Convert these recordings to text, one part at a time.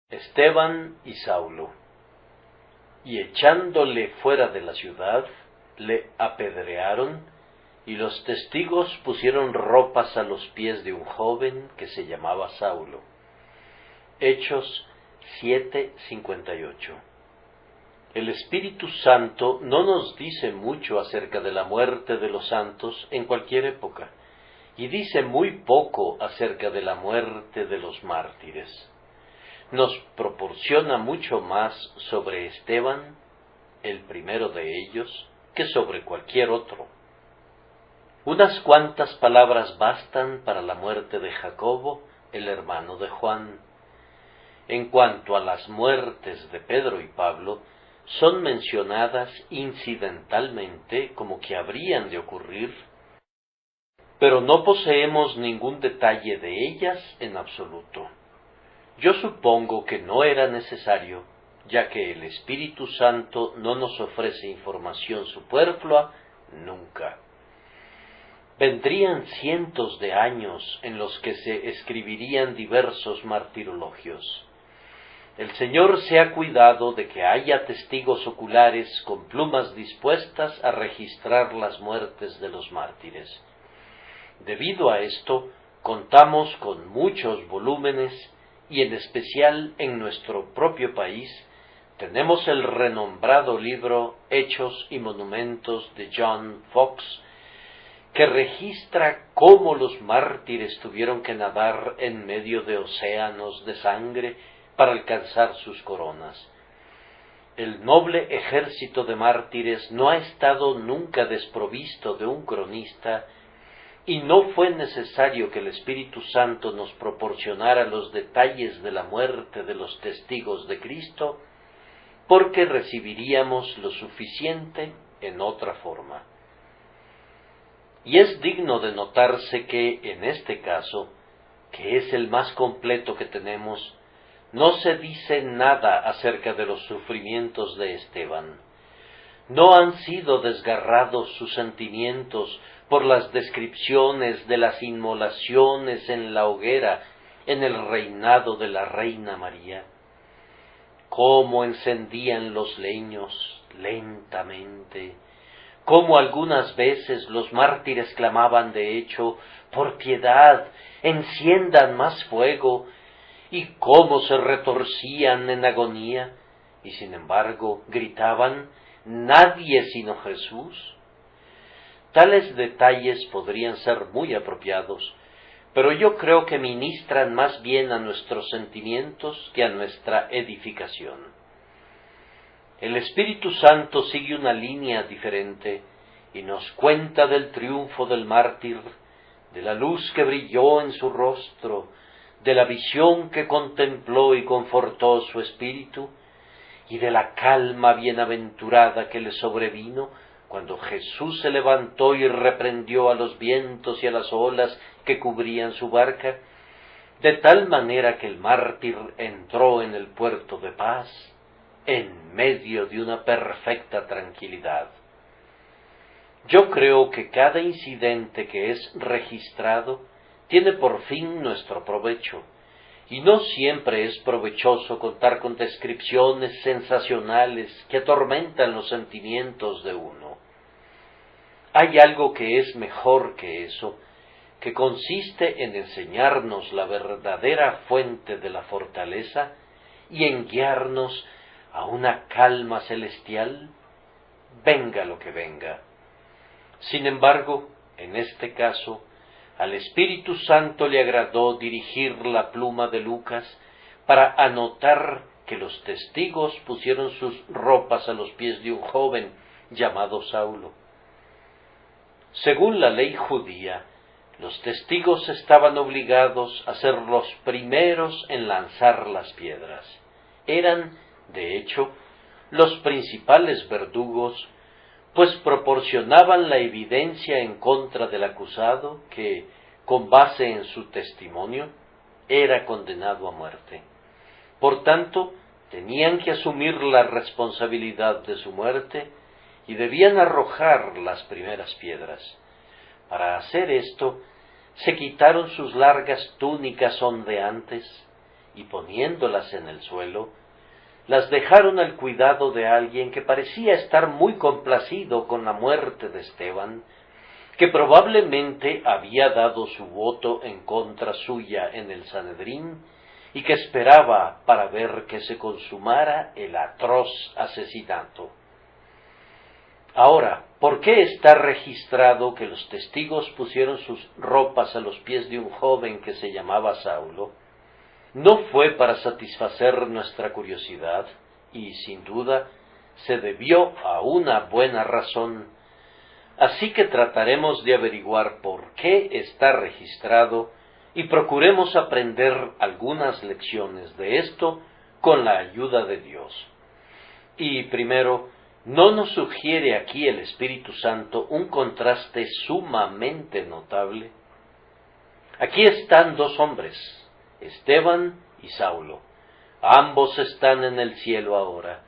Esteban y Saulo. Y echándole fuera de la ciudad, le apedrearon, y los testigos pusieron ropas a los pies de un joven que se llamaba Saulo. Hechos 7:58. El Espíritu Santo no nos dice mucho acerca de la muerte de los santos en cualquier época, y dice muy poco acerca de la muerte de los mártires. Nos proporciona mucho más sobre Esteban, el primero de ellos, que sobre cualquier otro. Unas cuantas palabras bastan para la muerte de Jacobo, el hermano de Juan. En cuanto a las muertes de Pedro y Pablo, son mencionadas incidentalmente como que habrían de ocurrir, pero no poseemos ningún detalle de ellas en absoluto. Yo supongo que no era necesario, ya que el Espíritu Santo no nos ofrece información superflua nunca. Vendrían cientos de años en los que se escribirían diversos martirologios. El Señor se ha cuidado de que haya testigos oculares con plumas dispuestas a registrar las muertes de los mártires. Debido a esto, contamos con muchos volúmenes y en especial en nuestro propio país, tenemos el renombrado libro Hechos y Monumentos de John Fox, que registra cómo los mártires tuvieron que nadar en medio de océanos de sangre para alcanzar sus coronas. El noble ejército de mártires no ha estado nunca desprovisto de un cronista, y no fue necesario que el Espíritu Santo nos proporcionara los detalles de la muerte de los testigos de Cristo, porque recibiríamos lo suficiente en otra forma. Y es digno de notarse que, en este caso, que es el más completo que tenemos, no se dice nada acerca de los sufrimientos de Esteban. No han sido desgarrados sus sentimientos por las descripciones de las inmolaciones en la hoguera en el reinado de la Reina María. Cómo encendían los leños lentamente, cómo algunas veces los mártires clamaban de hecho, por piedad, enciendan más fuego, y cómo se retorcían en agonía, y sin embargo gritaban, nadie sino Jesús. Tales detalles podrían ser muy apropiados, pero yo creo que ministran más bien a nuestros sentimientos que a nuestra edificación. El Espíritu Santo sigue una línea diferente y nos cuenta del triunfo del mártir, de la luz que brilló en su rostro, de la visión que contempló y confortó su espíritu, y de la calma bienaventurada que le sobrevino cuando Jesús se levantó y reprendió a los vientos y a las olas que cubrían su barca, de tal manera que el mártir entró en el puerto de paz, en medio de una perfecta tranquilidad. Yo creo que cada incidente que es registrado tiene por fin nuestro provecho, y no siempre es provechoso contar con descripciones sensacionales que atormentan los sentimientos de uno. Hay algo que es mejor que eso, que consiste en enseñarnos la verdadera fuente de la fortaleza y en guiarnos a una calma celestial, venga lo que venga. Sin embargo, en este caso, al Espíritu Santo le agradó dirigir la pluma de Lucas para anotar que los testigos pusieron sus ropas a los pies de un joven llamado Saulo. Según la ley judía, los testigos estaban obligados a ser los primeros en lanzar las piedras. Eran, de hecho, los principales verdugos, pues proporcionaban la evidencia en contra del acusado que, con base en su testimonio, era condenado a muerte. Por tanto, tenían que asumir la responsabilidad de su muerte y debían arrojar las primeras piedras. Para hacer esto, se quitaron sus largas túnicas ondeantes y poniéndolas en el suelo, las dejaron al cuidado de alguien que parecía estar muy complacido con la muerte de Esteban, que probablemente había dado su voto en contra suya en el Sanedrín y que esperaba para ver que se consumara el atroz asesinato. Ahora, ¿por qué está registrado que los testigos pusieron sus ropas a los pies de un joven que se llamaba Saulo? No fue para satisfacer nuestra curiosidad, y sin duda se debió a una buena razón. Así que trataremos de averiguar por qué está registrado y procuremos aprender algunas lecciones de esto con la ayuda de Dios. Y primero, ¿no nos sugiere aquí el Espíritu Santo un contraste sumamente notable? Aquí están dos hombres, Esteban y Saulo. Ambos están en el cielo ahora.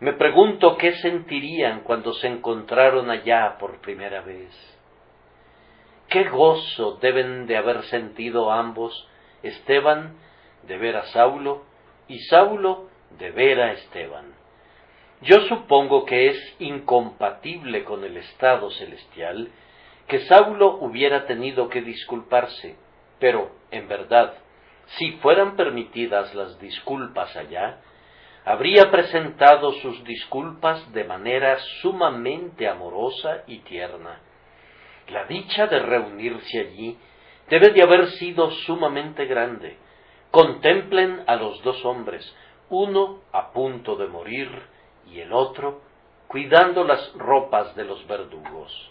Me pregunto qué sentirían cuando se encontraron allá por primera vez. Qué gozo deben de haber sentido ambos, Esteban de ver a Saulo y Saulo de ver a Esteban. Yo supongo que es incompatible con el estado celestial que Saulo hubiera tenido que disculparse, pero, en verdad, si fueran permitidas las disculpas allá, habría presentado sus disculpas de manera sumamente amorosa y tierna. La dicha de reunirse allí debe de haber sido sumamente grande. Contemplen a los dos hombres, uno a punto de morir y el otro cuidando las ropas de los verdugos.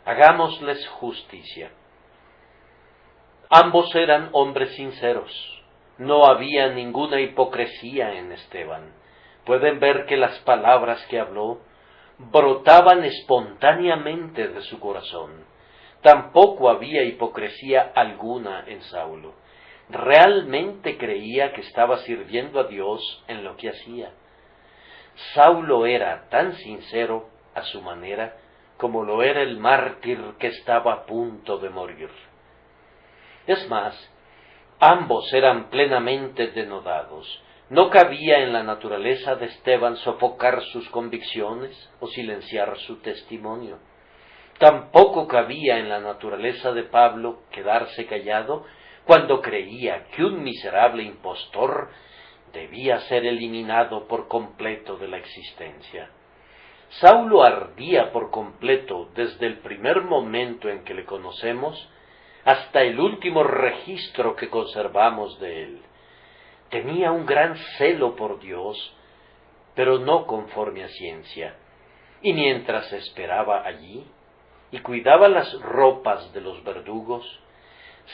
Hagámosles justicia. Ambos eran hombres sinceros. No había ninguna hipocresía en Esteban. Pueden ver que las palabras que habló brotaban espontáneamente de su corazón. Tampoco había hipocresía alguna en Saulo. Realmente creía que estaba sirviendo a Dios en lo que hacía. Saulo era tan sincero a su manera como lo era el mártir que estaba a punto de morir. Es más, ambos eran plenamente denodados. No cabía en la naturaleza de Esteban sofocar sus convicciones o silenciar su testimonio. Tampoco cabía en la naturaleza de Pablo quedarse callado cuando creía que un miserable impostor debía ser eliminado por completo de la existencia. Saulo ardía por completo desde el primer momento en que le conocemos hasta el último registro que conservamos de él. Tenía un gran celo por Dios, pero no conforme a ciencia, y mientras esperaba allí y cuidaba las ropas de los verdugos,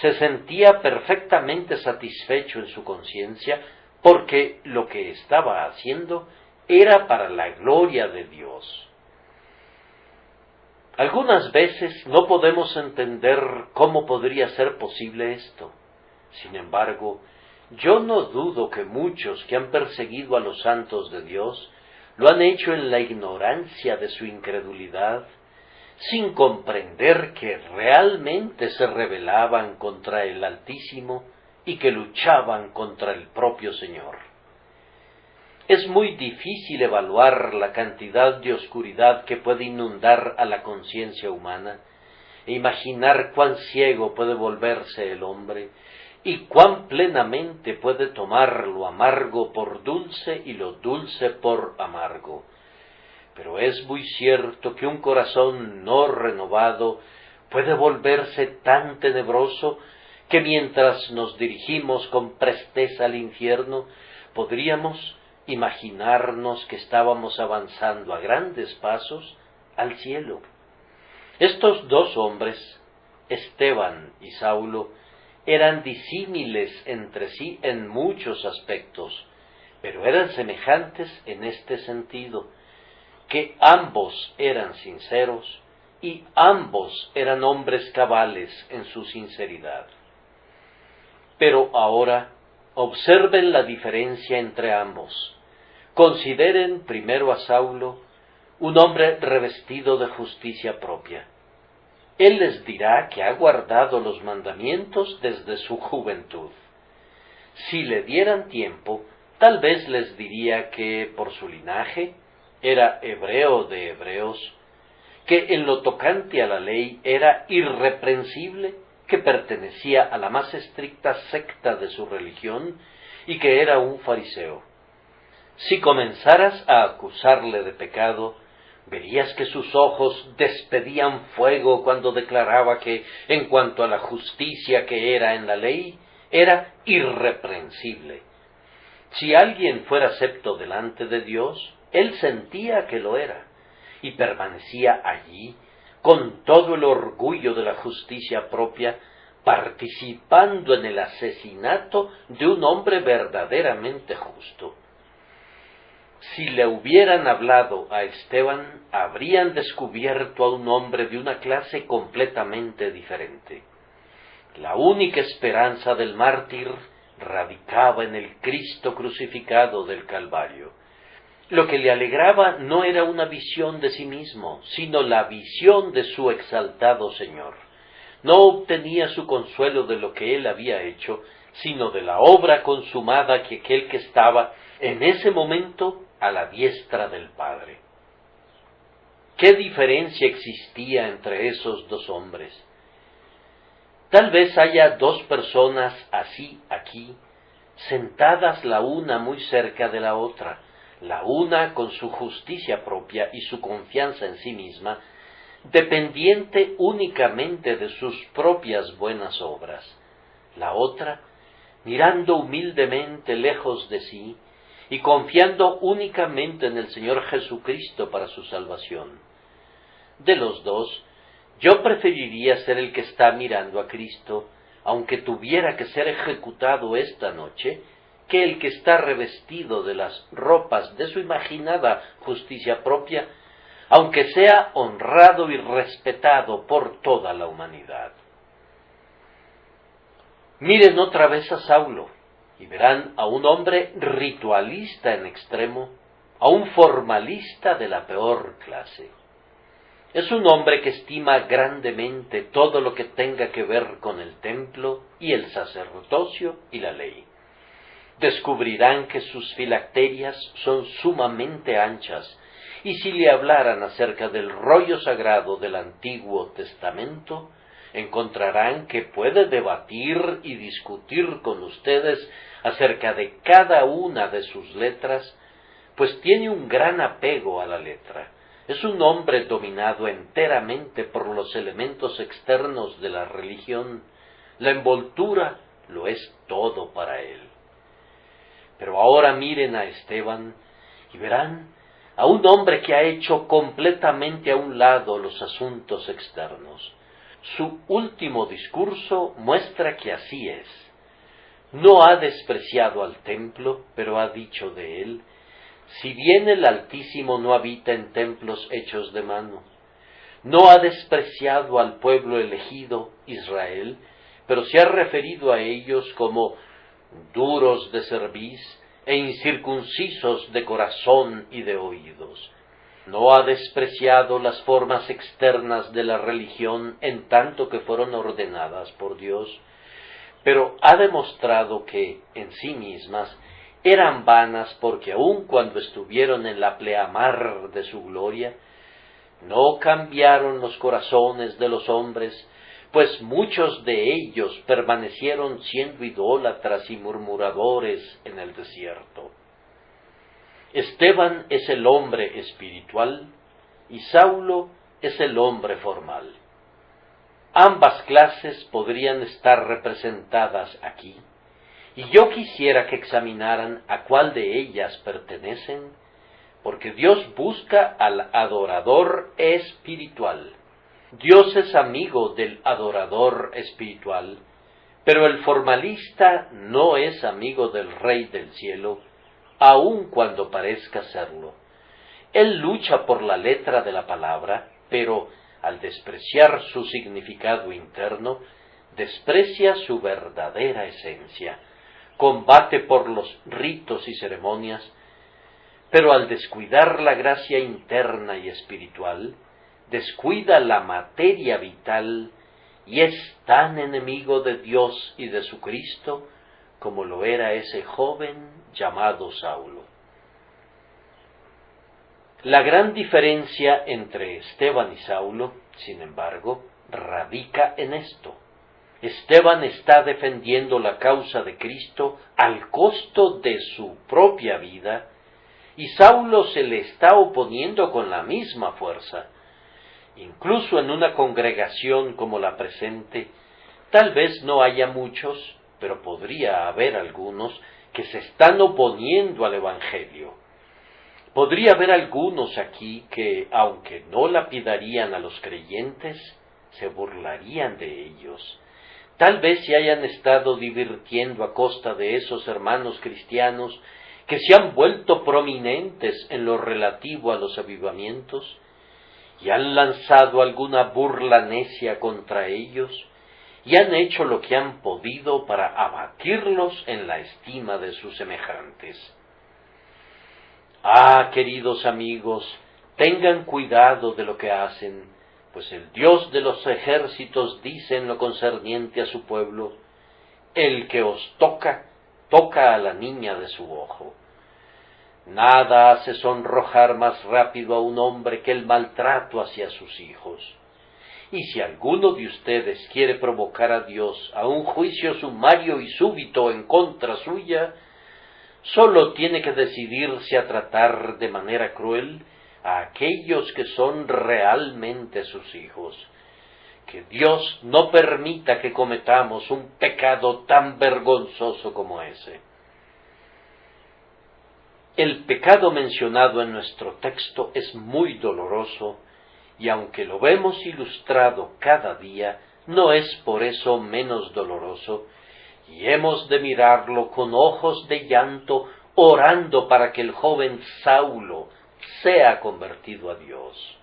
se sentía perfectamente satisfecho en su conciencia porque lo que estaba haciendo era para la gloria de Dios. Algunas veces no podemos entender cómo podría ser posible esto. Sin embargo, yo no dudo que muchos que han perseguido a los santos de Dios lo han hecho en la ignorancia de su incredulidad, sin comprender que realmente se rebelaban contra el Altísimo y que luchaban contra el propio Señor. Es muy difícil evaluar la cantidad de oscuridad que puede inundar a la conciencia humana e imaginar cuán ciego puede volverse el hombre y cuán plenamente puede tomar lo amargo por dulce y lo dulce por amargo. Pero es muy cierto que un corazón no renovado puede volverse tan tenebroso que mientras nos dirigimos con presteza al infierno, podríamos imaginarnos que estábamos avanzando a grandes pasos al cielo. Estos dos hombres, Esteban y Saulo, eran disímiles entre sí en muchos aspectos, pero eran semejantes en este sentido, que ambos eran sinceros y ambos eran hombres cabales en su sinceridad. Pero ahora observen la diferencia entre ambos. Consideren primero a Saulo, un hombre revestido de justicia propia. Él les dirá que ha guardado los mandamientos desde su juventud. Si le dieran tiempo, tal vez les diría que por su linaje era hebreo de hebreos, que en lo tocante a la ley era irreprensible, que pertenecía a la más estricta secta de su religión y que era un fariseo. Si comenzaras a acusarle de pecado, verías que sus ojos despedían fuego cuando declaraba que, en cuanto a la justicia que era en la ley, era irreprensible. Si alguien fuera acepto delante de Dios, él sentía que lo era, y permanecía allí, con todo el orgullo de la justicia propia, participando en el asesinato de un hombre verdaderamente justo. Si le hubieran hablado a Esteban, habrían descubierto a un hombre de una clase completamente diferente. La única esperanza del mártir radicaba en el Cristo crucificado del Calvario. Lo que le alegraba no era una visión de sí mismo, sino la visión de su exaltado Señor. No obtenía su consuelo de lo que él había hecho, sino de la obra consumada que aquel que estaba en ese momento a la diestra del Padre. ¿Qué diferencia existía entre esos dos hombres? Tal vez haya dos personas así aquí, sentadas la una muy cerca de la otra, la una con su justicia propia y su confianza en sí misma, dependiente únicamente de sus propias buenas obras, la otra mirando humildemente lejos de sí y confiando únicamente en el Señor Jesucristo para su salvación. De los dos, yo preferiría ser el que está mirando a Cristo, aunque tuviera que ser ejecutado esta noche, que el que está revestido de las ropas de su imaginada justicia propia, aunque sea honrado y respetado por toda la humanidad. Miren otra vez a Saulo, y verán a un hombre ritualista en extremo, a un formalista de la peor clase. Es un hombre que estima grandemente todo lo que tenga que ver con el templo y el sacerdocio y la ley. Descubrirán que sus filacterias son sumamente anchas, y si le hablaran acerca del rollo sagrado del Antiguo Testamento, encontrarán que puede debatir y discutir con ustedes acerca de cada una de sus letras, pues tiene un gran apego a la letra. Es un hombre dominado enteramente por los elementos externos de la religión. La envoltura lo es todo para él. Pero ahora miren a Esteban y verán a un hombre que ha hecho completamente a un lado los asuntos externos. Su último discurso muestra que así es. No ha despreciado al templo, pero ha dicho de él: si bien el Altísimo no habita en templos hechos de mano. No ha despreciado al pueblo elegido, Israel, pero se ha referido a ellos como duros de cerviz e incircuncisos de corazón y de oídos. No ha despreciado las formas externas de la religión en tanto que fueron ordenadas por Dios, pero ha demostrado que, en sí mismas, eran vanas porque aun cuando estuvieron en la pleamar de su gloria, no cambiaron los corazones de los hombres, pues muchos de ellos permanecieron siendo idólatras y murmuradores en el desierto. Esteban es el hombre espiritual y Saulo es el hombre formal. Ambas clases podrían estar representadas aquí, y yo quisiera que examinaran a cuál de ellas pertenecen, porque Dios busca al adorador espiritual. Dios es amigo del adorador espiritual, pero el formalista no es amigo del Rey del cielo, aun cuando parezca serlo. Él lucha por la letra de la palabra, pero al despreciar su significado interno, desprecia su verdadera esencia, combate por los ritos y ceremonias, pero al descuidar la gracia interna y espiritual, descuida la materia vital y es tan enemigo de Dios y de su Cristo como lo era ese joven llamado Saulo. La gran diferencia entre Esteban y Saulo, sin embargo, radica en esto. Esteban está defendiendo la causa de Cristo al costo de su propia vida, y Saulo se le está oponiendo con la misma fuerza. Incluso en una congregación como la presente, tal vez no haya muchos, pero podría haber algunos que se están oponiendo al Evangelio. Podría haber algunos aquí que, aunque no lapidarían a los creyentes, se burlarían de ellos. Tal vez se hayan estado divirtiendo a costa de esos hermanos cristianos que se han vuelto prominentes en lo relativo a los avivamientos y han lanzado alguna burla necia contra ellos y han hecho lo que han podido para abatirlos en la estima de sus semejantes. Ah, queridos amigos, tengan cuidado de lo que hacen, pues el Dios de los ejércitos dice en lo concerniente a su pueblo: el que os toca, toca a la niña de su ojo. Nada hace sonrojar más rápido a un hombre que el maltrato hacia sus hijos. Y si alguno de ustedes quiere provocar a Dios a un juicio sumario y súbito en contra suya, solo tiene que decidirse a tratar de manera cruel a aquellos que son realmente sus hijos. Que Dios no permita que cometamos un pecado tan vergonzoso como ese. El pecado mencionado en nuestro texto es muy doloroso, y aunque lo vemos ilustrado cada día, no es por eso menos doloroso, y hemos de mirarlo con ojos de llanto, orando para que el joven Saulo sea convertido a Dios.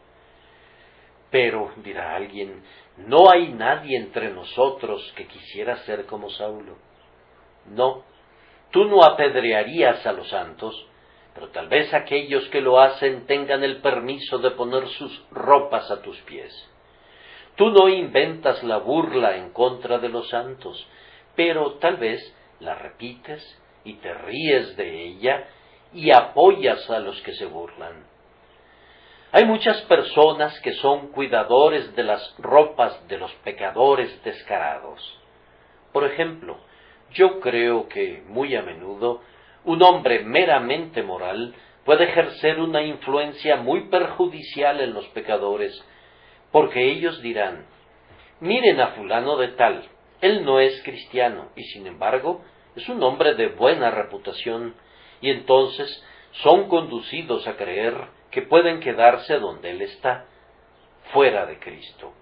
Pero, dirá alguien, ¿no hay nadie entre nosotros que quisiera ser como Saulo? No, tú no apedrearías a los santos, pero tal vez aquellos que lo hacen tengan el permiso de poner sus ropas a tus pies. Tú no inventas la burla en contra de los santos, pero tal vez la repites y te ríes de ella y apoyas a los que se burlan. Hay muchas personas que son cuidadores de las ropas de los pecadores descarados. Por ejemplo, yo creo que muy a menudo un hombre meramente moral puede ejercer una influencia muy perjudicial en los pecadores, porque ellos dirán: miren a fulano de tal, él no es cristiano, y sin embargo es un hombre de buena reputación, y entonces son conducidos a creer que pueden quedarse donde él está, fuera de Cristo.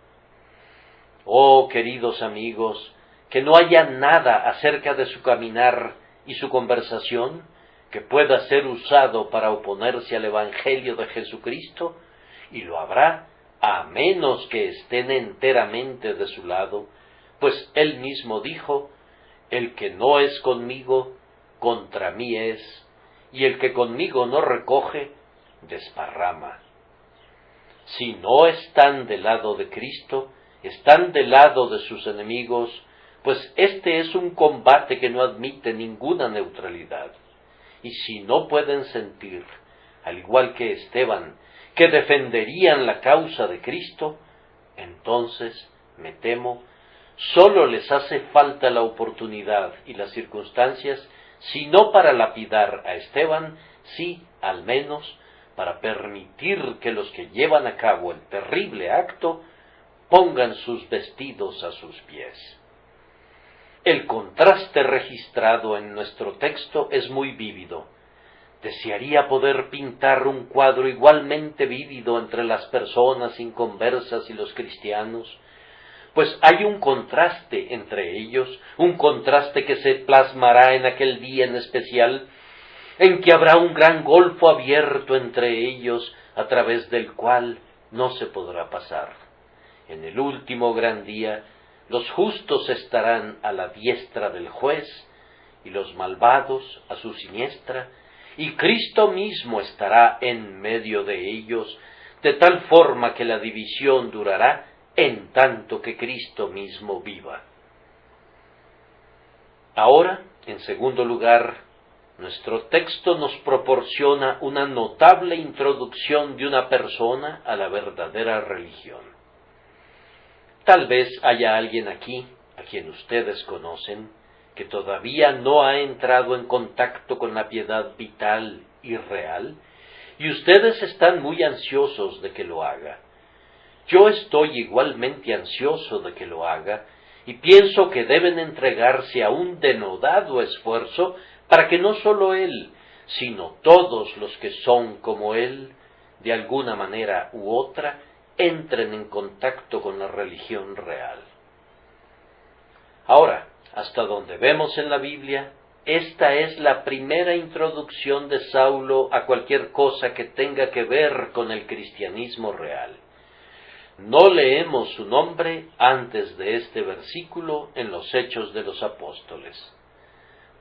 Oh, queridos amigos, que no haya nada acerca de su caminar y su conversación que pueda ser usado para oponerse al Evangelio de Jesucristo, y lo habrá a menos que estén enteramente de su lado, pues él mismo dijo: el que no es conmigo, contra mí es, y el que conmigo no recoge, desparrama. Si no están del lado de Cristo, están del lado de sus enemigos, pues este es un combate que no admite ninguna neutralidad. Y si no pueden sentir, al igual que Esteban, que defenderían la causa de Cristo, entonces, me temo, solo les hace falta la oportunidad y las circunstancias, si no para lapidar a Esteban, sí, al menos, para permitir que los que llevan a cabo el terrible acto pongan sus vestidos a sus pies. El contraste registrado en nuestro texto es muy vívido. Desearía poder pintar un cuadro igualmente vívido entre las personas inconversas y los cristianos, pues hay un contraste entre ellos, un contraste que se plasmará en aquel día en especial, en que habrá un gran golfo abierto entre ellos, a través del cual no se podrá pasar. En el último gran día, los justos estarán a la diestra del juez, y los malvados a su siniestra, y Cristo mismo estará en medio de ellos, de tal forma que la división durará en tanto que Cristo mismo viva. Ahora En segundo lugar, nuestro texto nos proporciona una notable introducción de una persona a la verdadera religión. Tal vez haya alguien aquí, a quien ustedes conocen, que todavía no ha entrado en contacto con la piedad vital y real, y ustedes están muy ansiosos de que lo haga. Yo estoy igualmente ansioso de que lo haga, y pienso que deben entregarse a un denodado esfuerzo para que no solo él, sino todos los que son como él, de alguna manera u otra, entren en contacto con la religión real. Ahora, hasta donde vemos en la Biblia, esta es la primera introducción de Saulo a cualquier cosa que tenga que ver con el cristianismo real. No leemos su nombre antes de este versículo en los Hechos de los Apóstoles.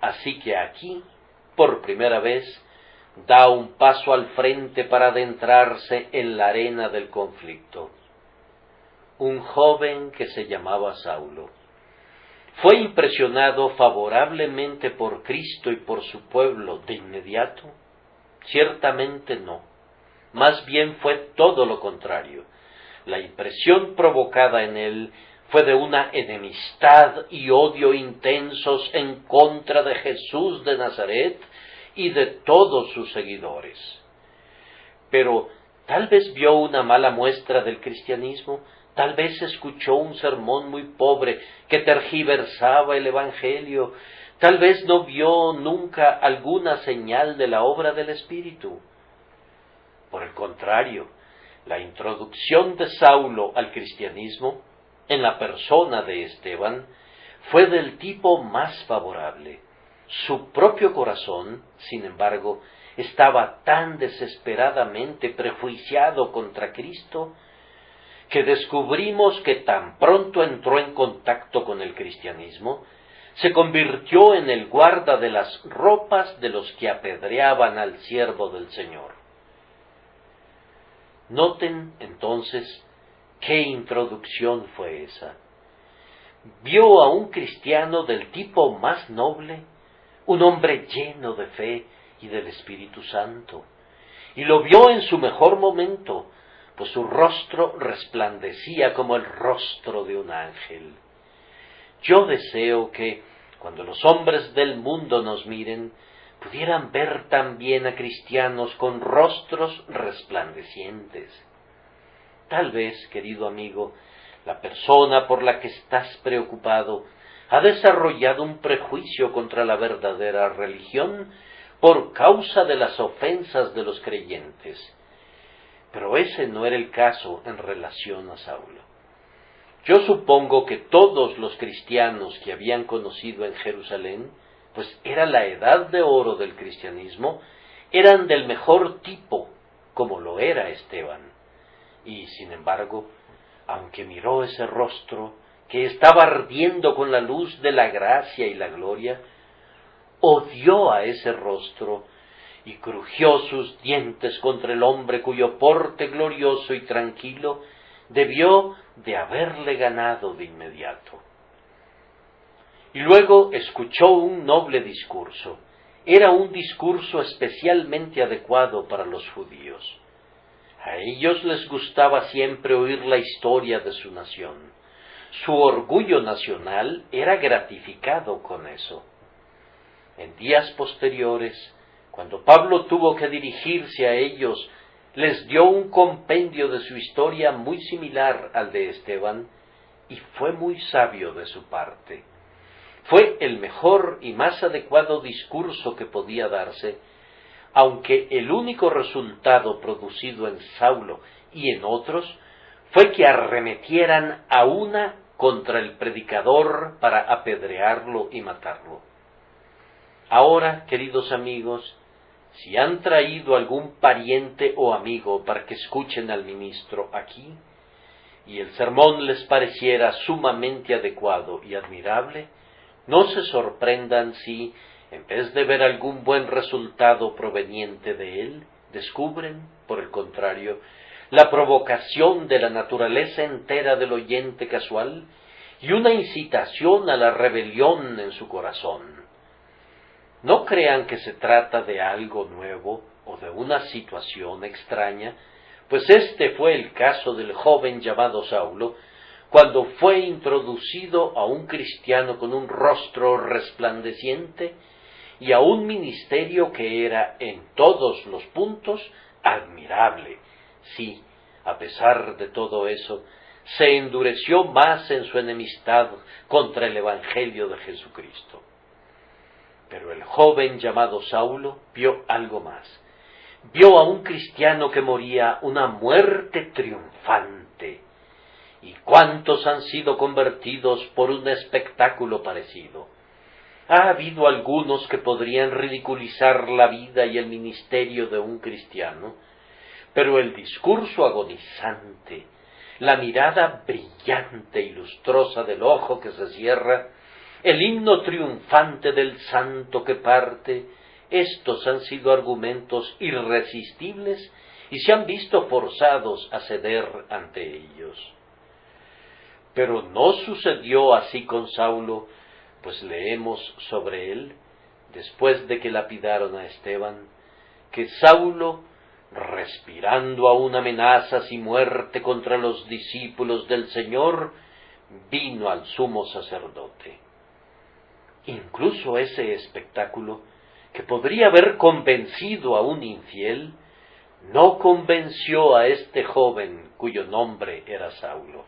Así que aquí, por primera vez, da un paso al frente para adentrarse en la arena del conflicto. Un joven que se llamaba Saulo. ¿Fue impresionado favorablemente por Cristo y por su pueblo de inmediato? Ciertamente no. Más bien fue todo lo contrario. La impresión provocada en él fue de una enemistad y odio intensos en contra de Jesús de Nazaret y de todos sus seguidores. Pero tal vez vio una mala muestra del cristianismo, tal vez escuchó un sermón muy pobre que tergiversaba el Evangelio, tal vez no vio nunca alguna señal de la obra del Espíritu. Por el contrario, la introducción de Saulo al cristianismo, en la persona de Esteban, fue del tipo más favorable. Su propio corazón, sin embargo, estaba tan desesperadamente prejuiciado contra Cristo, que descubrimos que tan pronto entró en contacto con el cristianismo, se convirtió en el guarda de las ropas de los que apedreaban al siervo del Señor. Noten, entonces, qué introducción fue esa. Vio a un cristiano del tipo más noble, un hombre lleno de fe y del Espíritu Santo, y lo vio en su mejor momento, pues su rostro resplandecía como el rostro de un ángel. Yo deseo que, cuando los hombres del mundo nos miren, pudieran ver también a cristianos con rostros resplandecientes. Tal vez, querido amigo, la persona por la que estás preocupado ha desarrollado un prejuicio contra la verdadera religión por causa de las ofensas de los creyentes. Pero ese no era el caso en relación a Saulo. Yo supongo que todos los cristianos que habían conocido en Jerusalén, pues era la edad de oro del cristianismo, eran del mejor tipo, como lo era Esteban. Y, sin embargo, aunque miró ese rostro que estaba ardiendo con la luz de la gracia y la gloria, odió a ese rostro y crujió sus dientes contra el hombre cuyo porte glorioso y tranquilo debió de haberle ganado de inmediato. Y luego escuchó un noble discurso. Era un discurso especialmente adecuado para los judíos. A ellos les gustaba siempre oír la historia de su nación. Su orgullo nacional era gratificado con eso. En días posteriores, cuando Pablo tuvo que dirigirse a ellos, les dio un compendio de su historia muy similar al de Esteban, y fue muy sabio de su parte. Fue el mejor y más adecuado discurso que podía darse, aunque el único resultado producido en Saulo y en otros fue que arremetieran a una contra el predicador para apedrearlo y matarlo. Ahora, queridos amigos, si han traído algún pariente o amigo para que escuchen al ministro aquí, y el sermón les pareciera sumamente adecuado y admirable, no se sorprendan si, en vez de ver algún buen resultado proveniente de él, descubren, por el contrario, la provocación de la naturaleza entera del oyente casual y una incitación a la rebelión en su corazón. No crean que se trata de algo nuevo o de una situación extraña, pues este fue el caso del joven llamado Saulo, cuando fue introducido a un cristiano con un rostro resplandeciente y a un ministerio que era en todos los puntos admirable. Sí, a pesar de todo eso, se endureció más en su enemistad contra el Evangelio de Jesucristo. Pero el joven llamado Saulo vio algo más. Vio a un cristiano que moría una muerte triunfante. ¿Y cuántos han sido convertidos por un espectáculo parecido? Ha habido algunos que podrían ridiculizar la vida y el ministerio de un cristiano, pero el discurso agonizante, la mirada brillante y lustrosa del ojo que se cierra, el himno triunfante del santo que parte, estos han sido argumentos irresistibles y se han visto forzados a ceder ante ellos. Pero no sucedió así con Saulo, pues leemos sobre él, después de que lapidaron a Esteban, que Saulo, respirando aún amenazas y muerte contra los discípulos del Señor, vino al sumo sacerdote. Incluso ese espectáculo, que podría haber convencido a un infiel, no convenció a este joven cuyo nombre era Saulo.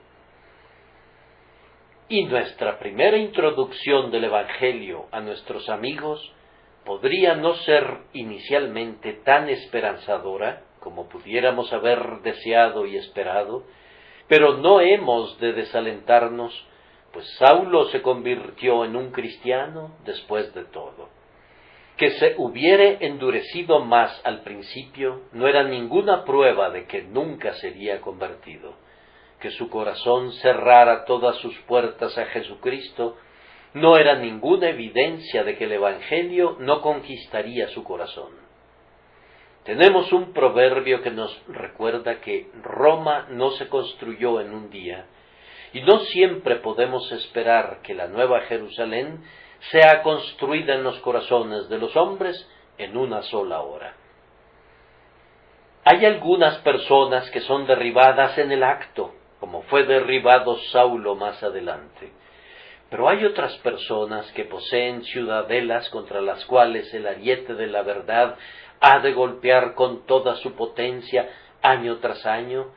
Y nuestra primera introducción del Evangelio a nuestros amigos podría no ser inicialmente tan esperanzadora como pudiéramos haber deseado y esperado, pero no hemos de desalentarnos, pues Saulo se convirtió en un cristiano después de todo. Que se hubiere endurecido más al principio no era ninguna prueba de que nunca sería convertido. Que su corazón cerrara todas sus puertas a Jesucristo no era ninguna evidencia de que el Evangelio no conquistaría su corazón. Tenemos un proverbio que nos recuerda que Roma no se construyó en un día, y no siempre podemos esperar que la Nueva Jerusalén sea construida en los corazones de los hombres en una sola hora. Hay algunas personas que son derribadas en el acto, como fue derribado Saulo más adelante. Pero hay otras personas que poseen ciudadelas contra las cuales el ariete de la verdad ha de golpear con toda su potencia año tras año,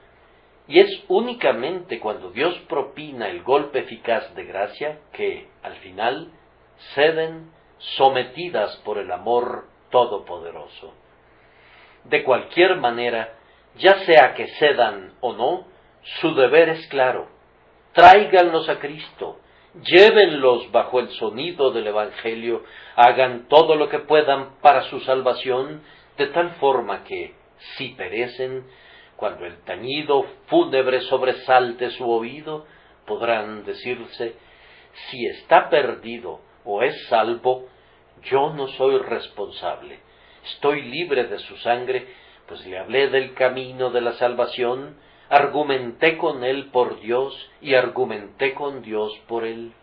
y es únicamente cuando Dios propina el golpe eficaz de gracia que, al final, ceden sometidas por el amor todopoderoso. De cualquier manera, ya sea que cedan o no, su deber es claro: tráiganlos a Cristo, llévenlos bajo el sonido del Evangelio, hagan todo lo que puedan para su salvación, de tal forma que, si perecen, cuando el tañido fúnebre sobresalte su oído, podrán decirse: si está perdido o es salvo, yo no soy responsable, estoy libre de su sangre, pues le hablé del camino de la salvación, argumenté con él por Dios y argumenté con Dios por él.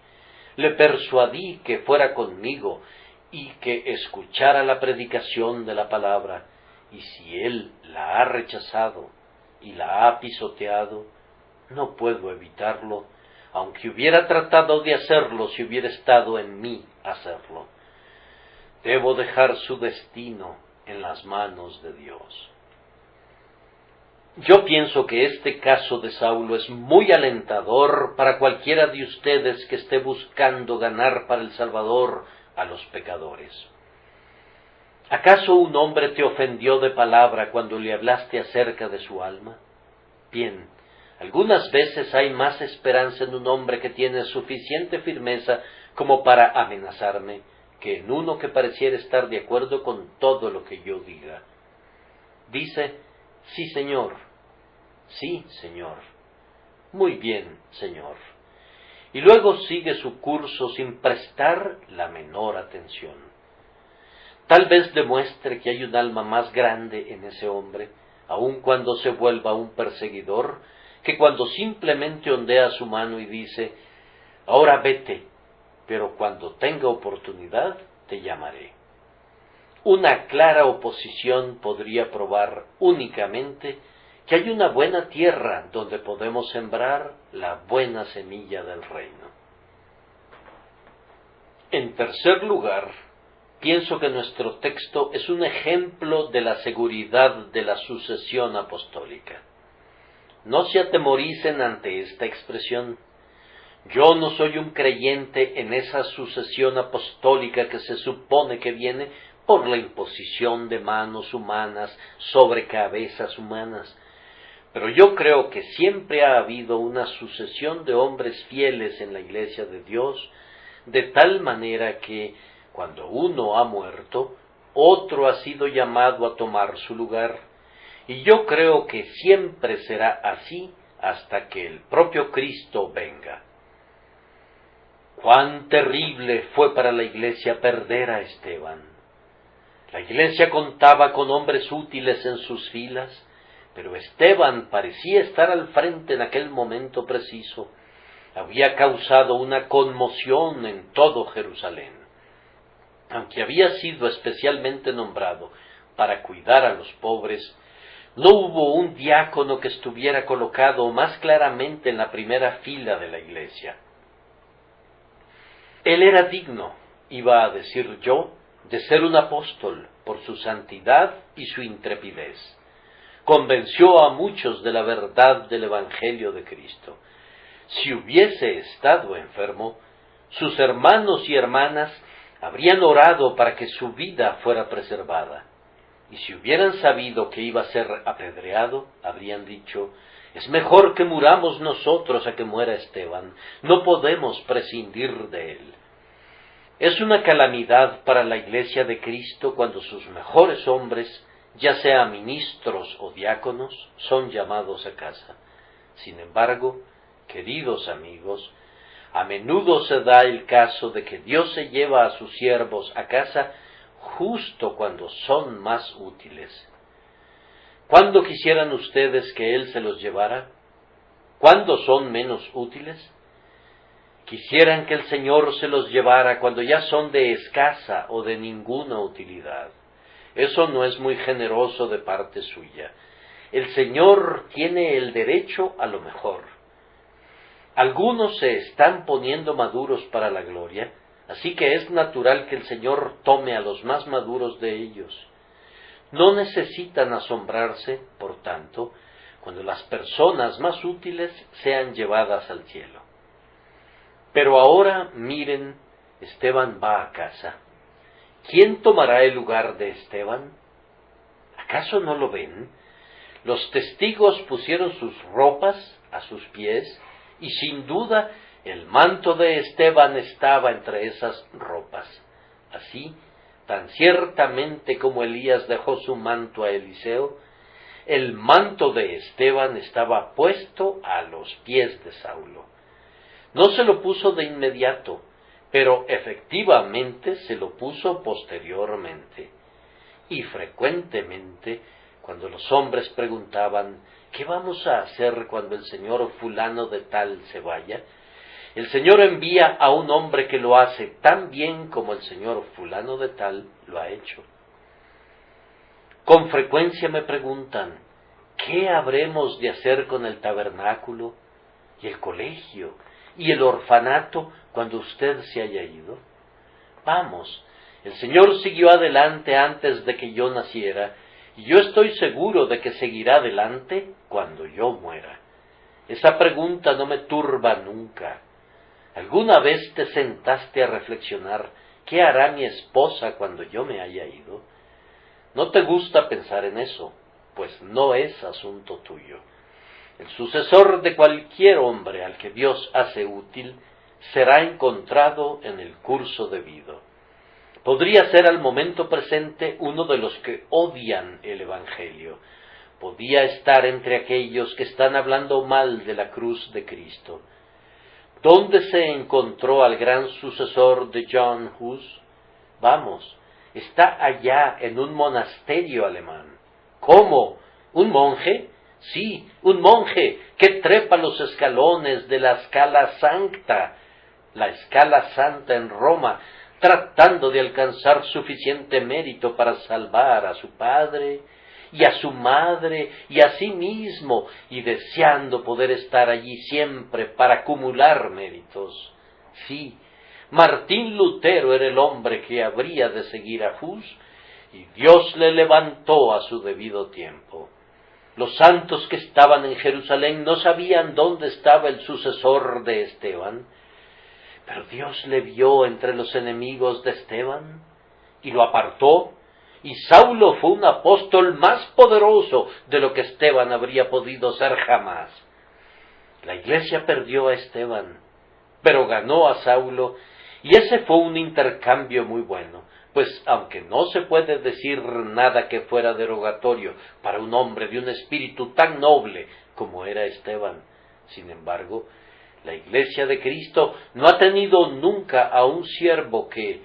Le persuadí que fuera conmigo y que escuchara la predicación de la palabra, y si él la ha rechazado y la ha pisoteado, no puedo evitarlo, aunque hubiera tratado de hacerlo si hubiera estado en mí hacerlo. Debo dejar su destino en las manos de Dios. Yo pienso que este caso de Saulo es muy alentador para cualquiera de ustedes que esté buscando ganar para el Salvador a los pecadores. ¿Acaso un hombre te ofendió de palabra cuando le hablaste acerca de su alma? Bien, algunas veces hay más esperanza en un hombre que tiene suficiente firmeza como para amenazarme, que en uno que pareciera estar de acuerdo con todo lo que yo diga. Dice: sí, Señor. Sí, Señor. Muy bien, Señor. Y luego sigue su curso sin prestar la menor atención. Tal vez demuestre que hay un alma más grande en ese hombre, aun cuando se vuelva un perseguidor, que cuando simplemente ondea su mano y dice: ahora vete, pero cuando tenga oportunidad te llamaré. una clara oposición podría probar únicamente que hay una buena tierra donde podemos sembrar la buena semilla del reino. En tercer lugar, pienso que nuestro texto es un ejemplo de la seguridad de la sucesión apostólica. No se atemoricen ante esta expresión. Yo no soy un creyente en esa sucesión apostólica que se supone que viene por la imposición de manos humanas sobre cabezas humanas. Pero yo creo que siempre ha habido una sucesión de hombres fieles en la Iglesia de Dios, de tal manera que, cuando uno ha muerto, otro ha sido llamado a tomar su lugar. Y yo creo que siempre será así hasta que el propio Cristo venga. ¡Cuán terrible fue para la Iglesia perder a Esteban! La Iglesia contaba con hombres útiles en sus filas, pero Esteban parecía estar al frente en aquel momento preciso. Había causado una conmoción en todo Jerusalén. Aunque había sido especialmente nombrado para cuidar a los pobres, no hubo un diácono que estuviera colocado más claramente en la primera fila de la Iglesia. Él era digno, iba a decir yo, de ser un apóstol por su santidad y su intrepidez. Convenció a muchos de la verdad del Evangelio de Cristo. Si hubiese estado enfermo, sus hermanos y hermanas habrían orado para que su vida fuera preservada. Y si hubieran sabido que iba a ser apedreado, habrían dicho: es mejor que muramos nosotros a que muera Esteban, no podemos prescindir de él. Es una calamidad para la Iglesia de Cristo cuando sus mejores hombres, ya sean ministros o diáconos, son llamados a casa. Sin embargo, queridos amigos, a menudo se da el caso de que Dios se lleva a sus siervos a casa justo cuando son más útiles. ¿Cuándo quisieran ustedes que Él se los llevara? ¿Cuándo son menos útiles? Quisieran que el Señor se los llevara cuando ya son de escasa o de ninguna utilidad. Eso no es muy generoso de parte suya. El Señor tiene el derecho a lo mejor. Algunos se están poniendo maduros para la gloria, así que es natural que el Señor tome a los más maduros de ellos. No necesitan asombrarse, por tanto, cuando las personas más útiles sean llevadas al cielo. Pero ahora, miren, Esteban va a casa. ¿Quién tomará el lugar de Esteban? ¿Acaso no lo ven? Los testigos pusieron sus ropas a sus pies, y sin duda el manto de Esteban estaba entre esas ropas. Así, tan ciertamente como Elías dejó su manto a Eliseo, el manto de Esteban estaba puesto a los pies de Saulo. No se lo puso de inmediato, pero efectivamente se lo puso posteriormente. Y frecuentemente, cuando los hombres preguntaban: ¿qué vamos a hacer cuando el señor fulano de tal se vaya?, el Señor envía a un hombre que lo hace tan bien como el señor fulano de tal lo ha hecho. Con frecuencia me preguntan: ¿qué habremos de hacer con el tabernáculo y el colegio y el orfanato cuando usted se haya ido? Vamos, el Señor siguió adelante antes de que yo naciera, y yo estoy seguro de que seguirá adelante cuando yo muera. Esa pregunta no me turba nunca. ¿Alguna vez te sentaste a reflexionar qué hará mi esposa cuando yo me haya ido? No te gusta pensar en eso, pues no es asunto tuyo. El sucesor de cualquier hombre al que Dios hace útil será encontrado en el curso debido. Podría ser al momento presente uno de los que odian el Evangelio. Podía estar entre aquellos que están hablando mal de la cruz de Cristo. ¿Dónde se encontró al gran sucesor de John Hus? Vamos, está allá en un monasterio alemán. ¿Cómo? ¿Un monje? Sí, un monje que trepa los escalones de la Scala Sancta, la Escala Santa en Roma, tratando de alcanzar suficiente mérito para salvar a su padre y a su madre y a sí mismo, y deseando poder estar allí siempre para acumular méritos. Sí, Martín Lutero era el hombre que habría de seguir a Hus, y Dios le levantó a su debido tiempo. Los santos que estaban en Jerusalén no sabían dónde estaba el sucesor de Esteban, pero Dios le vio entre los enemigos de Esteban y lo apartó, y Saulo fue un apóstol más poderoso de lo que Esteban habría podido ser jamás. La iglesia perdió a Esteban, pero ganó a Saulo, y ese fue un intercambio muy bueno, pues aunque no se puede decir nada que fuera derogatorio para un hombre de un espíritu tan noble como era Esteban, sin embargo, la Iglesia de Cristo no ha tenido nunca a un siervo que,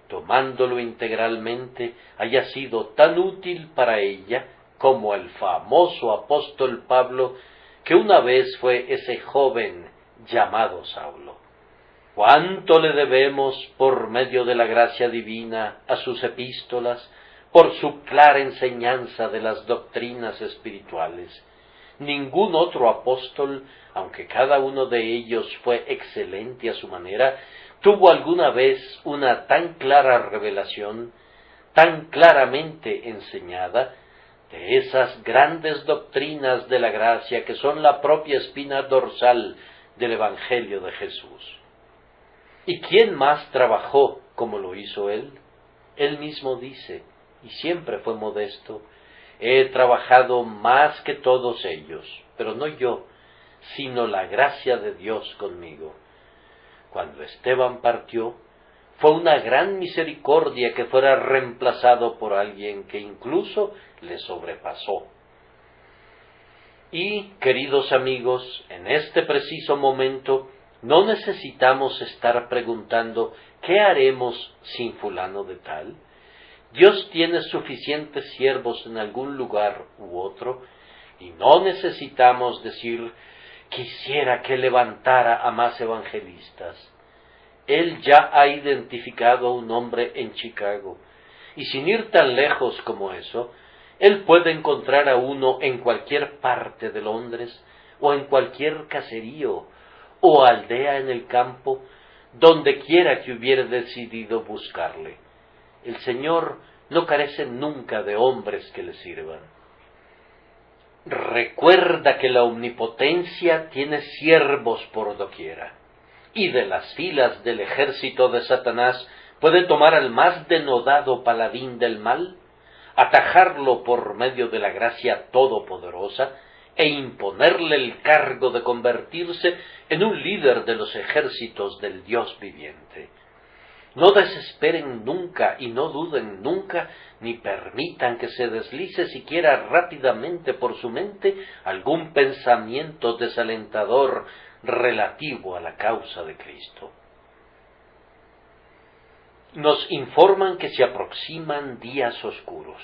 tomándolo integralmente, haya sido tan útil para ella como el famoso apóstol Pablo, que una vez fue ese joven llamado Saulo. ¿Cuánto le debemos por medio de la gracia divina a sus epístolas, por su clara enseñanza de las doctrinas espirituales? Ningún otro apóstol, aunque cada uno de ellos fue excelente a su manera, tuvo alguna vez una tan clara revelación, tan claramente enseñada, de esas grandes doctrinas de la gracia que son la propia espina dorsal del Evangelio de Jesús. ¿Y quién más trabajó como lo hizo él? Él mismo dice, y siempre fue modesto: he trabajado más que todos ellos, pero no yo, sino la gracia de Dios conmigo. Cuando Esteban partió, fue una gran misericordia que fuera reemplazado por alguien que incluso le sobrepasó. Y, queridos amigos, en este preciso momento, no necesitamos estar preguntando ¿qué haremos sin fulano de tal? Dios tiene suficientes siervos en algún lugar u otro, y no necesitamos decir quisiera que levantara a más evangelistas. Él ya ha identificado a un hombre en Chicago, y sin ir tan lejos como eso, Él puede encontrar a uno en cualquier parte de Londres, o en cualquier caserío, o aldea en el campo, donde quiera que hubiere decidido buscarle. El Señor no carece nunca de hombres que le sirvan. Recuerda que la omnipotencia tiene siervos por doquiera, y de las filas del ejército de Satanás puede tomar al más denodado paladín del mal, atajarlo por medio de la gracia todopoderosa, e imponerle el cargo de convertirse en un líder de los ejércitos del Dios viviente. No desesperen nunca y no duden nunca, ni permitan que se deslice siquiera rápidamente por su mente algún pensamiento desalentador relativo a la causa de Cristo. Nos informan que se aproximan días oscuros.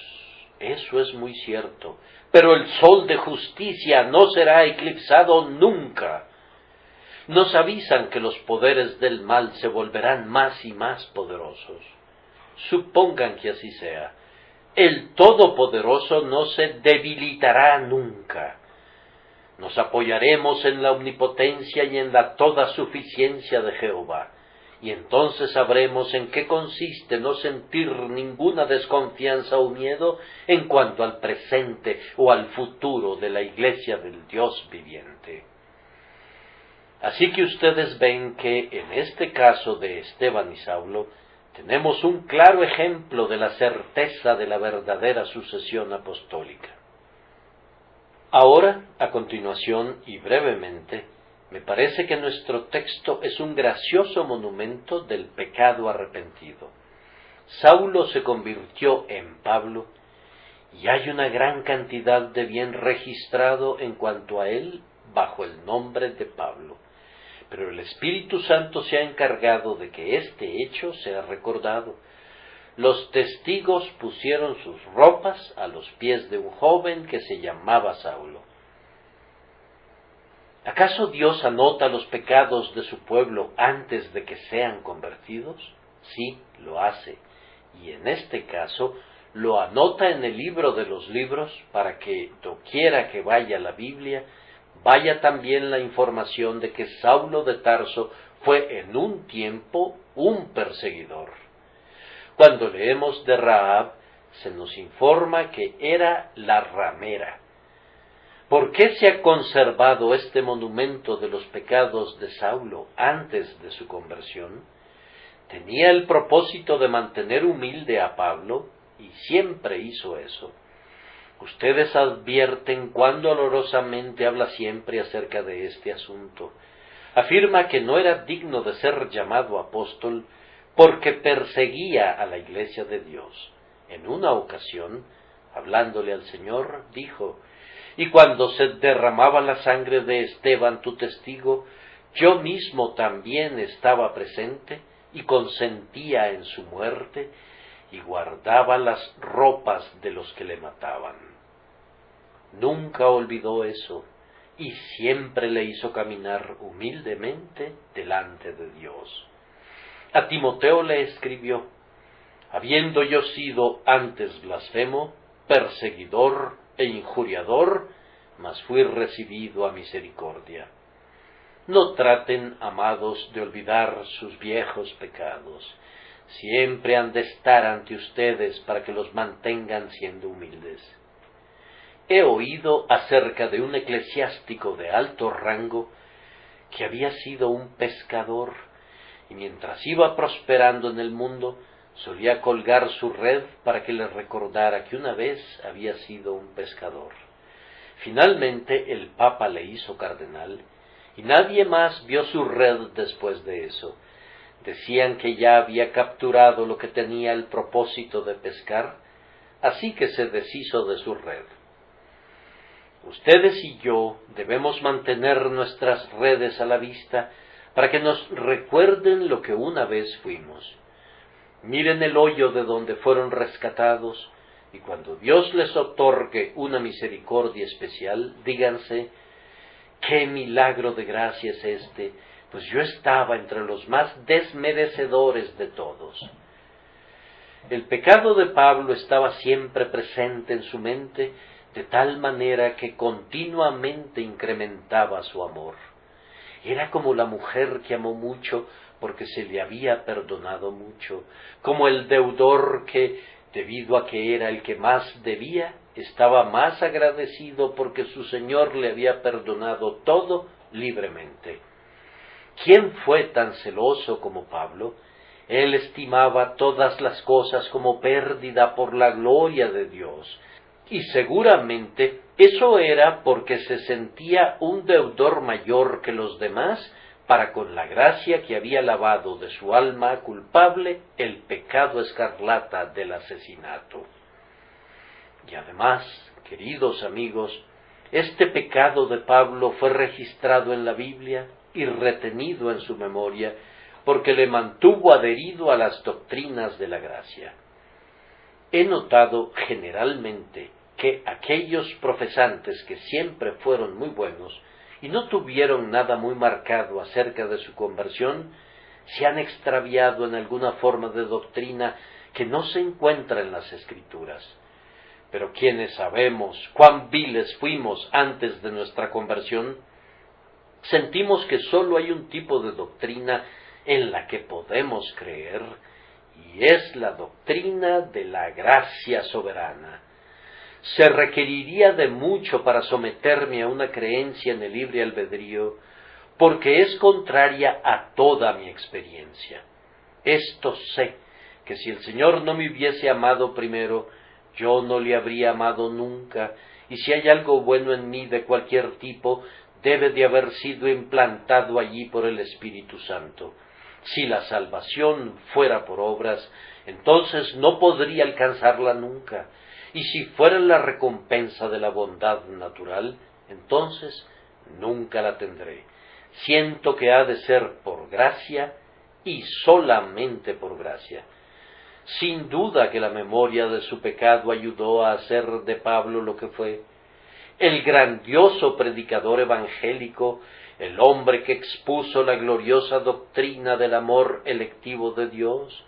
Eso es muy cierto, pero el sol de justicia no será eclipsado nunca. Nos avisan que los poderes del mal se volverán más y más poderosos. Supongan que así sea. El Todopoderoso no se debilitará nunca. Nos apoyaremos en la omnipotencia y en la toda suficiencia de Jehová, y entonces sabremos en qué consiste no sentir ninguna desconfianza o miedo en cuanto al presente o al futuro de la Iglesia del Dios viviente. Así que ustedes ven que en este caso de Esteban y Saulo tenemos un claro ejemplo de la certeza de la verdadera sucesión apostólica. Ahora, a continuación y brevemente, me parece que nuestro texto es un gracioso monumento del pecado arrepentido. Saulo se convirtió en Pablo, y hay una gran cantidad de bien registrado en cuanto a él bajo el nombre de Pablo. Pero el Espíritu Santo se ha encargado de que este hecho sea recordado. Los testigos pusieron sus ropas a los pies de un joven que se llamaba Saulo. ¿Acaso Dios anota los pecados de su pueblo antes de que sean convertidos? Sí, lo hace, y en este caso lo anota en el libro de los libros para que, doquiera que vaya la Biblia, vaya también la información de que Saulo de Tarso fue en un tiempo un perseguidor. Cuando leemos de Rahab, se nos informa que era la ramera. ¿Por qué se ha conservado este monumento de los pecados de Saulo antes de su conversión? Tenía el propósito de mantener humilde a Pablo, y siempre hizo eso. Ustedes advierten cuán dolorosamente habla siempre acerca de este asunto. Afirma que no era digno de ser llamado apóstol porque perseguía a la iglesia de Dios. En una ocasión, hablándole al Señor, dijo: «Y cuando se derramaba la sangre de Esteban, tu testigo, yo mismo también estaba presente y consentía en su muerte y guardaba las ropas de los que le mataban». Nunca olvidó eso y siempre le hizo caminar humildemente delante de Dios. A Timoteo le escribió: «Habiendo yo sido antes blasfemo, perseguidor e injuriador, mas fui recibido a misericordia». No traten, amados, de olvidar sus viejos pecados. Siempre han de estar ante ustedes para que los mantengan siendo humildes. He oído acerca de un eclesiástico de alto rango que había sido un pescador, y mientras iba prosperando en el mundo, solía colgar su red para que le recordara que una vez había sido un pescador. Finalmente el Papa le hizo cardenal, y nadie más vio su red después de eso. Decían que ya había capturado lo que tenía el propósito de pescar, así que se deshizo de su red. Ustedes y yo debemos mantener nuestras redes a la vista para que nos recuerden lo que una vez fuimos. Miren el hoyo de donde fueron rescatados, y cuando Dios les otorgue una misericordia especial, díganse: «¡Qué milagro de gracia es este! Pues yo estaba entre los más desmerecedores de todos». El pecado de Pablo estaba siempre presente en su mente, de tal manera que continuamente incrementaba su amor. Era como la mujer que amó mucho porque se le había perdonado mucho, como el deudor que, debido a que era el que más debía, estaba más agradecido porque su Señor le había perdonado todo libremente. ¿Quién fue tan celoso como Pablo? Él estimaba todas las cosas como pérdida por la gloria de Dios, y seguramente eso era porque se sentía un deudor mayor que los demás para con la gracia que había lavado de su alma culpable el pecado escarlata del asesinato. Y además, queridos amigos, este pecado de Pablo fue registrado en la Biblia y retenido en su memoria porque le mantuvo adherido a las doctrinas de la gracia. He notado generalmente que aquellos profesantes que siempre fueron muy buenos y no tuvieron nada muy marcado acerca de su conversión, se han extraviado en alguna forma de doctrina que no se encuentra en las Escrituras. Pero quienes sabemos cuán viles fuimos antes de nuestra conversión, sentimos que sólo hay un tipo de doctrina en la que podemos creer, y es la doctrina de la gracia soberana. Se requeriría de mucho para someterme a una creencia en el libre albedrío, porque es contraria a toda mi experiencia. Esto sé, que si el Señor no me hubiese amado primero, yo no le habría amado nunca, y si hay algo bueno en mí de cualquier tipo, debe de haber sido implantado allí por el Espíritu Santo. Si la salvación fuera por obras, entonces no podría alcanzarla nunca, y si fuera la recompensa de la bondad natural, entonces nunca la tendré. Siento que ha de ser por gracia y solamente por gracia. Sin duda que la memoria de su pecado ayudó a hacer de Pablo lo que fue, el grandioso predicador evangélico, el hombre que expuso la gloriosa doctrina del amor electivo de Dios,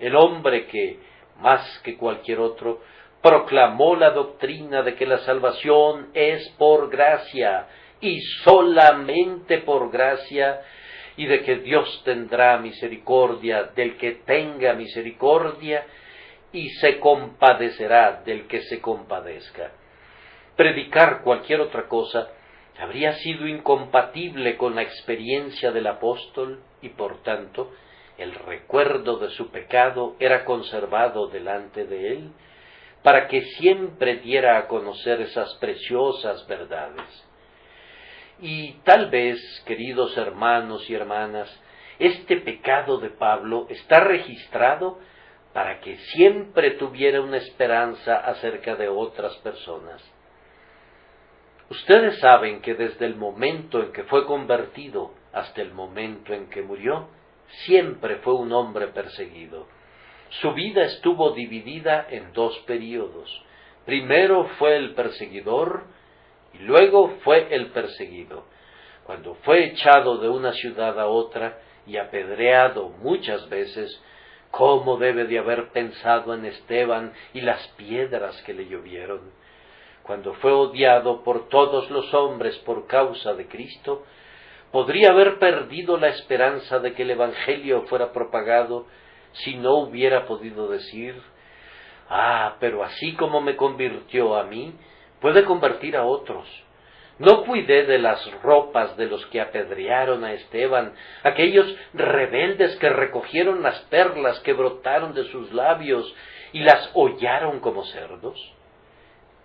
el hombre que, más que cualquier otro, proclamó la doctrina de que la salvación es por gracia y solamente por gracia, y de que Dios tendrá misericordia del que tenga misericordia y se compadecerá del que se compadezca. Predicar cualquier otra cosa habría sido incompatible con la experiencia del apóstol y, por tanto, el recuerdo de su pecado era conservado delante de él para que siempre diera a conocer esas preciosas verdades. Y tal vez, queridos hermanos y hermanas, este pecado de Pablo está registrado para que siempre tuviera una esperanza acerca de otras personas. Ustedes saben que desde el momento en que fue convertido hasta el momento en que murió, siempre fue un hombre perseguido. Su vida estuvo dividida en dos períodos. Primero fue el perseguidor y luego fue el perseguido. Cuando fue echado de una ciudad a otra y apedreado muchas veces, ¿cómo debe de haber pensado en Esteban y las piedras que le llovieron? Cuando fue odiado por todos los hombres por causa de Cristo, podría haber perdido la esperanza de que el Evangelio fuera propagado si no hubiera podido decir: pero así como me convirtió a mí, puede convertir a otros. No cuidé de las ropas de los que apedrearon a Esteban, aquellos rebeldes que recogieron las perlas que brotaron de sus labios y las hollaron como cerdos.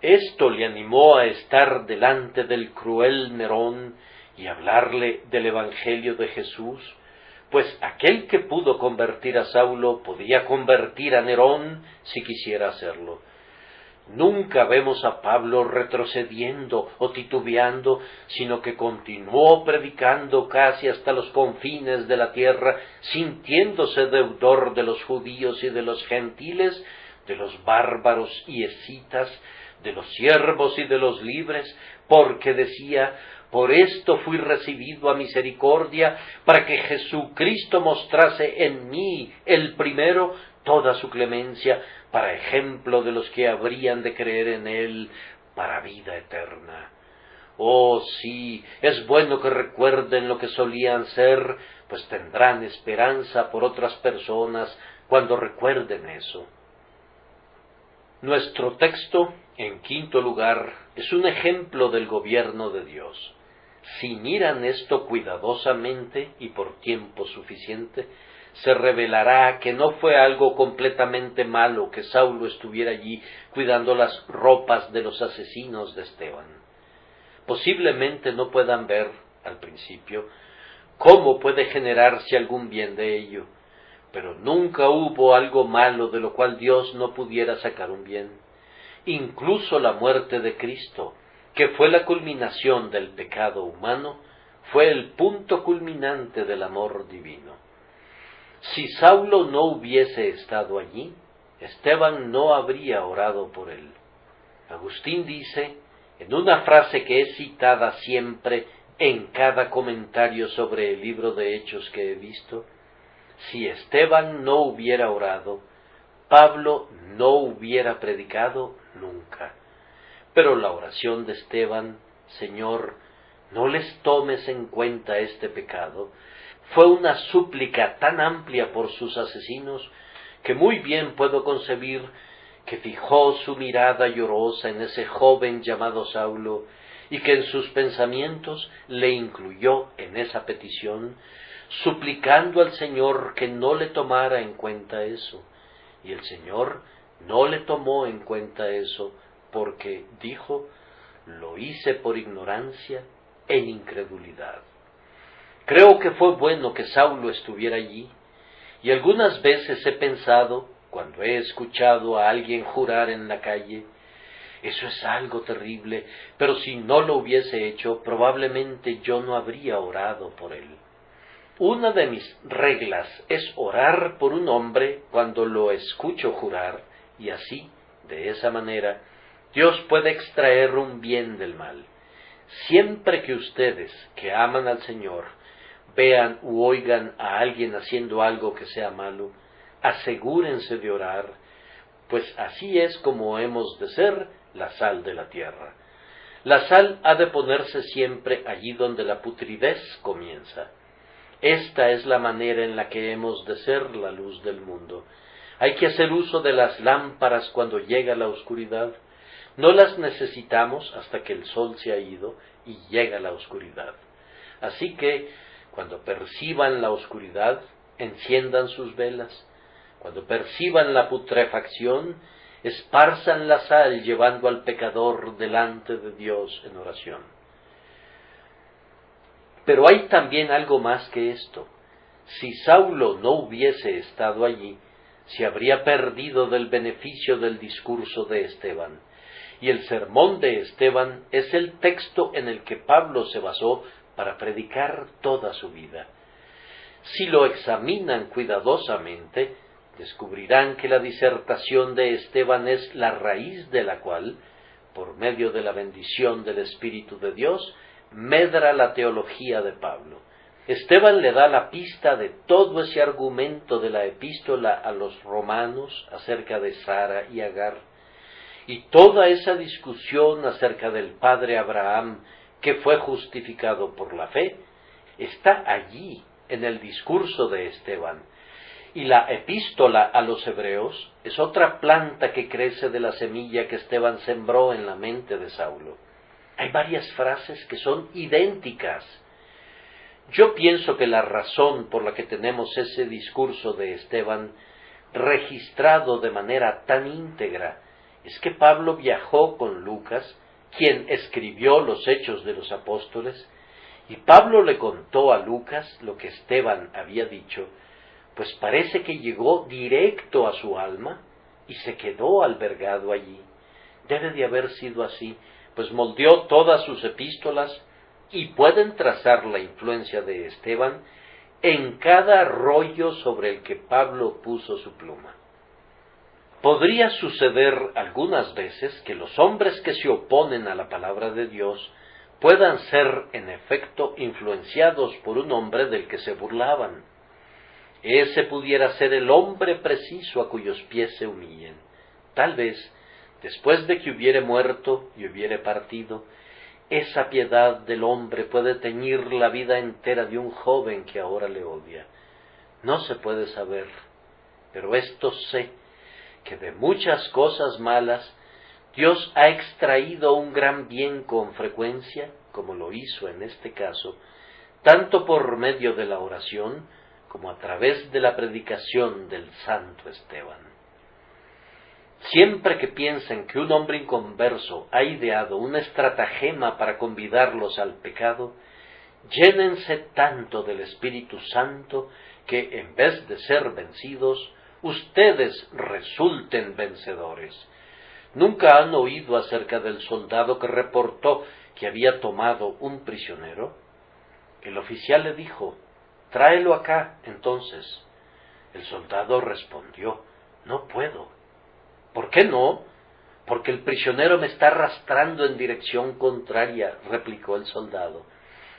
Esto le animó a estar delante del cruel Nerón y hablarle del Evangelio de Jesús, pues aquel que pudo convertir a Saulo podía convertir a Nerón si quisiera hacerlo. Nunca vemos a Pablo retrocediendo o titubeando, sino que continuó predicando casi hasta los confines de la tierra, sintiéndose deudor de los judíos y de los gentiles, de los bárbaros y escitas, de los siervos y de los libres, porque decía: por esto fui recibido a misericordia, para que Jesucristo mostrase en mí, el primero, toda su clemencia, para ejemplo de los que habrían de creer en él para vida eterna. Oh, sí, es bueno que recuerden lo que solían ser, pues tendrán esperanza por otras personas cuando recuerden eso. Nuestro texto, en quinto lugar, es un ejemplo del gobierno de Dios. Si miran esto cuidadosamente y por tiempo suficiente, se revelará que no fue algo completamente malo que Saulo estuviera allí cuidando las ropas de los asesinos de Esteban. Posiblemente no puedan ver, al principio, cómo puede generarse algún bien de ello, pero nunca hubo algo malo de lo cual Dios no pudiera sacar un bien. Incluso la muerte de Cristo, que fue la culminación del pecado humano, fue el punto culminante del amor divino. Si Saulo no hubiese estado allí, Esteban no habría orado por él. Agustín dice, en una frase que es citada siempre en cada comentario sobre el libro de Hechos que he visto: si Esteban no hubiera orado, Pablo no hubiera predicado nunca. Pero la oración de Esteban: Señor, no les tomes en cuenta este pecado, fue una súplica tan amplia por sus asesinos que muy bien puedo concebir que fijó su mirada llorosa en ese joven llamado Saulo y que en sus pensamientos le incluyó en esa petición, suplicando al Señor que no le tomara en cuenta eso. Y el Señor no le tomó en cuenta eso porque dijo: lo hice por ignorancia en incredulidad. Creo que fue bueno que Saulo estuviera allí, y algunas veces he pensado, cuando he escuchado a alguien jurar en la calle: eso es algo terrible, pero si no lo hubiese hecho, probablemente yo no habría orado por él. Una de mis reglas es orar por un hombre cuando lo escucho jurar, y así, de esa manera, Dios puede extraer un bien del mal. Siempre que ustedes, que aman al Señor, vean u oigan a alguien haciendo algo que sea malo, asegúrense de orar, pues así es como hemos de ser la sal de la tierra. La sal ha de ponerse siempre allí donde la putridez comienza. Esta es la manera en la que hemos de ser la luz del mundo. Hay que hacer uso de las lámparas cuando llega la oscuridad. No las necesitamos hasta que el sol se ha ido y llega la oscuridad. Así que, cuando perciban la oscuridad, enciendan sus velas. Cuando perciban la putrefacción, esparzan la sal llevando al pecador delante de Dios en oración. Pero hay también algo más que esto. Si Saulo no hubiese estado allí, se habría perdido del beneficio del discurso de Esteban. Y el sermón de Esteban es el texto en el que Pablo se basó para predicar toda su vida. Si lo examinan cuidadosamente, descubrirán que la disertación de Esteban es la raíz de la cual, por medio de la bendición del Espíritu de Dios, medra la teología de Pablo. Esteban le da la pista de todo ese argumento de la epístola a los romanos acerca de Sara y Agar, y toda esa discusión acerca del padre Abraham, que fue justificado por la fe, está allí en el discurso de Esteban. Y la epístola a los hebreos es otra planta que crece de la semilla que Esteban sembró en la mente de Saulo. Hay varias frases que son idénticas. Yo pienso que la razón por la que tenemos ese discurso de Esteban registrado de manera tan íntegra es que Pablo viajó con Lucas, quien escribió los Hechos de los Apóstoles, y Pablo le contó a Lucas lo que Esteban había dicho, pues parece que llegó directo a su alma y se quedó albergado allí. Debe de haber sido así, pues moldeó todas sus epístolas y pueden trazar la influencia de Esteban en cada rollo sobre el que Pablo puso su pluma. Podría suceder algunas veces que los hombres que se oponen a la palabra de Dios puedan ser en efecto influenciados por un hombre del que se burlaban. Ese pudiera ser el hombre preciso a cuyos pies se humillen. Tal vez, después de que hubiere muerto y hubiere partido, esa piedad del hombre puede teñir la vida entera de un joven que ahora le odia. No se puede saber, pero esto sé, que de muchas cosas malas Dios ha extraído un gran bien con frecuencia, como lo hizo en este caso, tanto por medio de la oración como a través de la predicación del santo Esteban. Siempre que piensen que un hombre inconverso ha ideado una estratagema para convidarlos al pecado, llénense tanto del Espíritu Santo que, en vez de ser vencidos, ustedes resulten vencedores. ¿Nunca han oído acerca del soldado que reportó que había tomado un prisionero? El oficial le dijo: «Tráelo acá, entonces». El soldado respondió: «No puedo». «¿Por qué no?». «Porque el prisionero me está arrastrando en dirección contraria», replicó el soldado.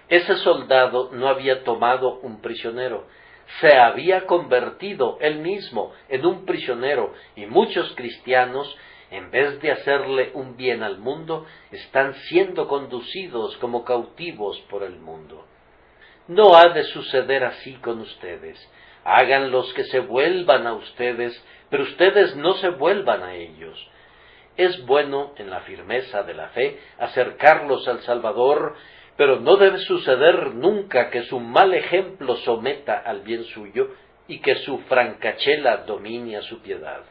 Ese soldado no había tomado un prisionero, se había convertido él mismo en un prisionero, y muchos cristianos, en vez de hacerle un bien al mundo, están siendo conducidos como cautivos por el mundo. No ha de suceder así con ustedes. Háganlos que se vuelvan a ustedes, pero ustedes no se vuelvan a ellos. Es bueno, en la firmeza de la fe, acercarlos al Salvador, pero no debe suceder nunca que su mal ejemplo someta al bien suyo y que su francachela domine a su piedad.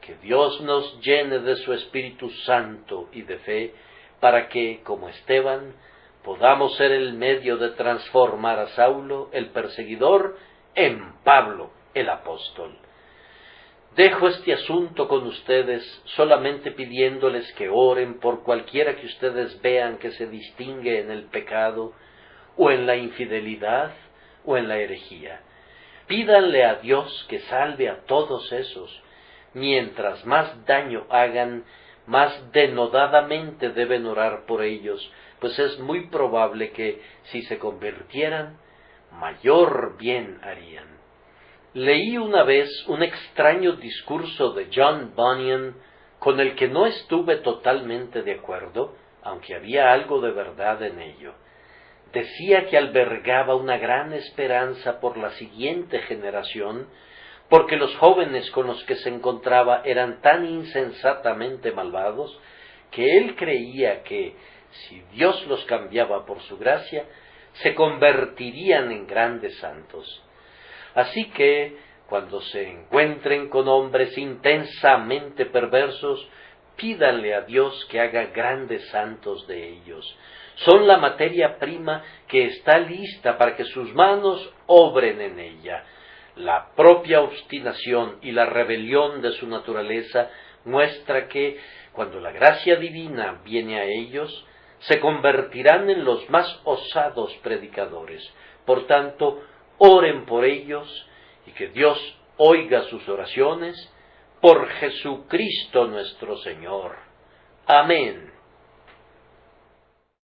Que Dios nos llene de su Espíritu Santo y de fe, para que, como Esteban, podamos ser el medio de transformar a Saulo, el perseguidor, en Pablo, el apóstol. Dejo este asunto con ustedes solamente pidiéndoles que oren por cualquiera que ustedes vean que se distingue en el pecado, o en la infidelidad, o en la herejía. Pídanle a Dios que salve a todos esos. Mientras más daño hagan, más denodadamente deben orar por ellos, pues es muy probable que, si se convirtieran, mayor bien harían. Leí una vez un extraño discurso de John Bunyan con el que no estuve totalmente de acuerdo, aunque había algo de verdad en ello. Decía que albergaba una gran esperanza por la siguiente generación, porque los jóvenes con los que se encontraba eran tan insensatamente malvados, que él creía que, si Dios los cambiaba por su gracia, se convertirían en grandes santos. Así que, cuando se encuentren con hombres intensamente perversos, pídanle a Dios que haga grandes santos de ellos. Son la materia prima que está lista para que sus manos obren en ella. La propia obstinación y la rebelión de su naturaleza muestra que, cuando la gracia divina viene a ellos, se convertirán en los más osados predicadores. Por tanto, oren por ellos y que Dios oiga sus oraciones por Jesucristo nuestro Señor. Amén.